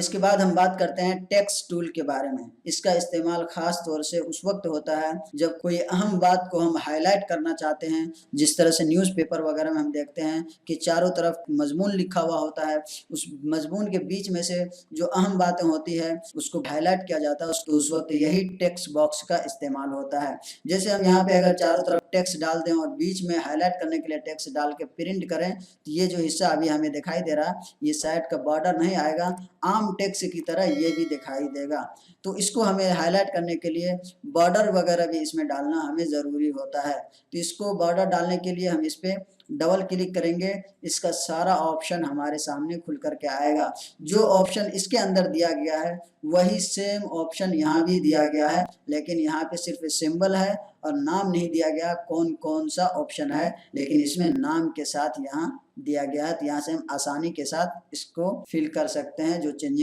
इसके बाद हम बात करते हैं टेक्स्ट टूल के बारे में। इसका इस्तेमाल खास तौर से उस वक्त होता है जब कोई अहम बात को हम हाईलाइट करना चाहते हैं। जिस तरह से न्यूज़पेपर वगैरह में हम देखते हैं कि चारों तरफ मजमून लिखा हुआ होता है, उस मजमून के बीच में से जो अहम बातें होती है उसको हाईलाइट किया जाता है, तो उस वक्त यही टेक्स्ट बॉक्स का इस्तेमाल होता है। जैसे हम यहाँ पे अगर चारों तरफ टेक्स्ट डाल दें और बीच में हाईलाइट करने के लिए टेक्स्ट डाल के प्रिंट करें, तो ये जो हिस्सा अभी हमें दिखाई दे रहा है, ये साइड का बॉर्डर नहीं आएगा, आम टेक्स्ट की तरह ये भी दिखाई देगा। तो इसको हमें हाईलाइट करने के लिए बॉर्डर वगैरह भी इसमें डालना हमें ज़रूरी होता है। तो इसको बॉर्डर डालने के लिए हम इस पे डबल क्लिक करेंगे, इसका सारा ऑप्शन हमारे सामने खुल कर के आएगा। जो ऑप्शन इसके अंदर दिया गया है वही सेम ऑप्शन यहाँ भी दिया गया है, लेकिन यहाँ पे सिर्फ सिंबल है और नाम नहीं दिया गया कौन कौन सा ऑप्शन है, लेकिन इसमें नाम के साथ यहाँ दिया गया है। तो यहाँ से हम आसानी के साथ इसको फिल कर सकते हैं जो चेंजिंग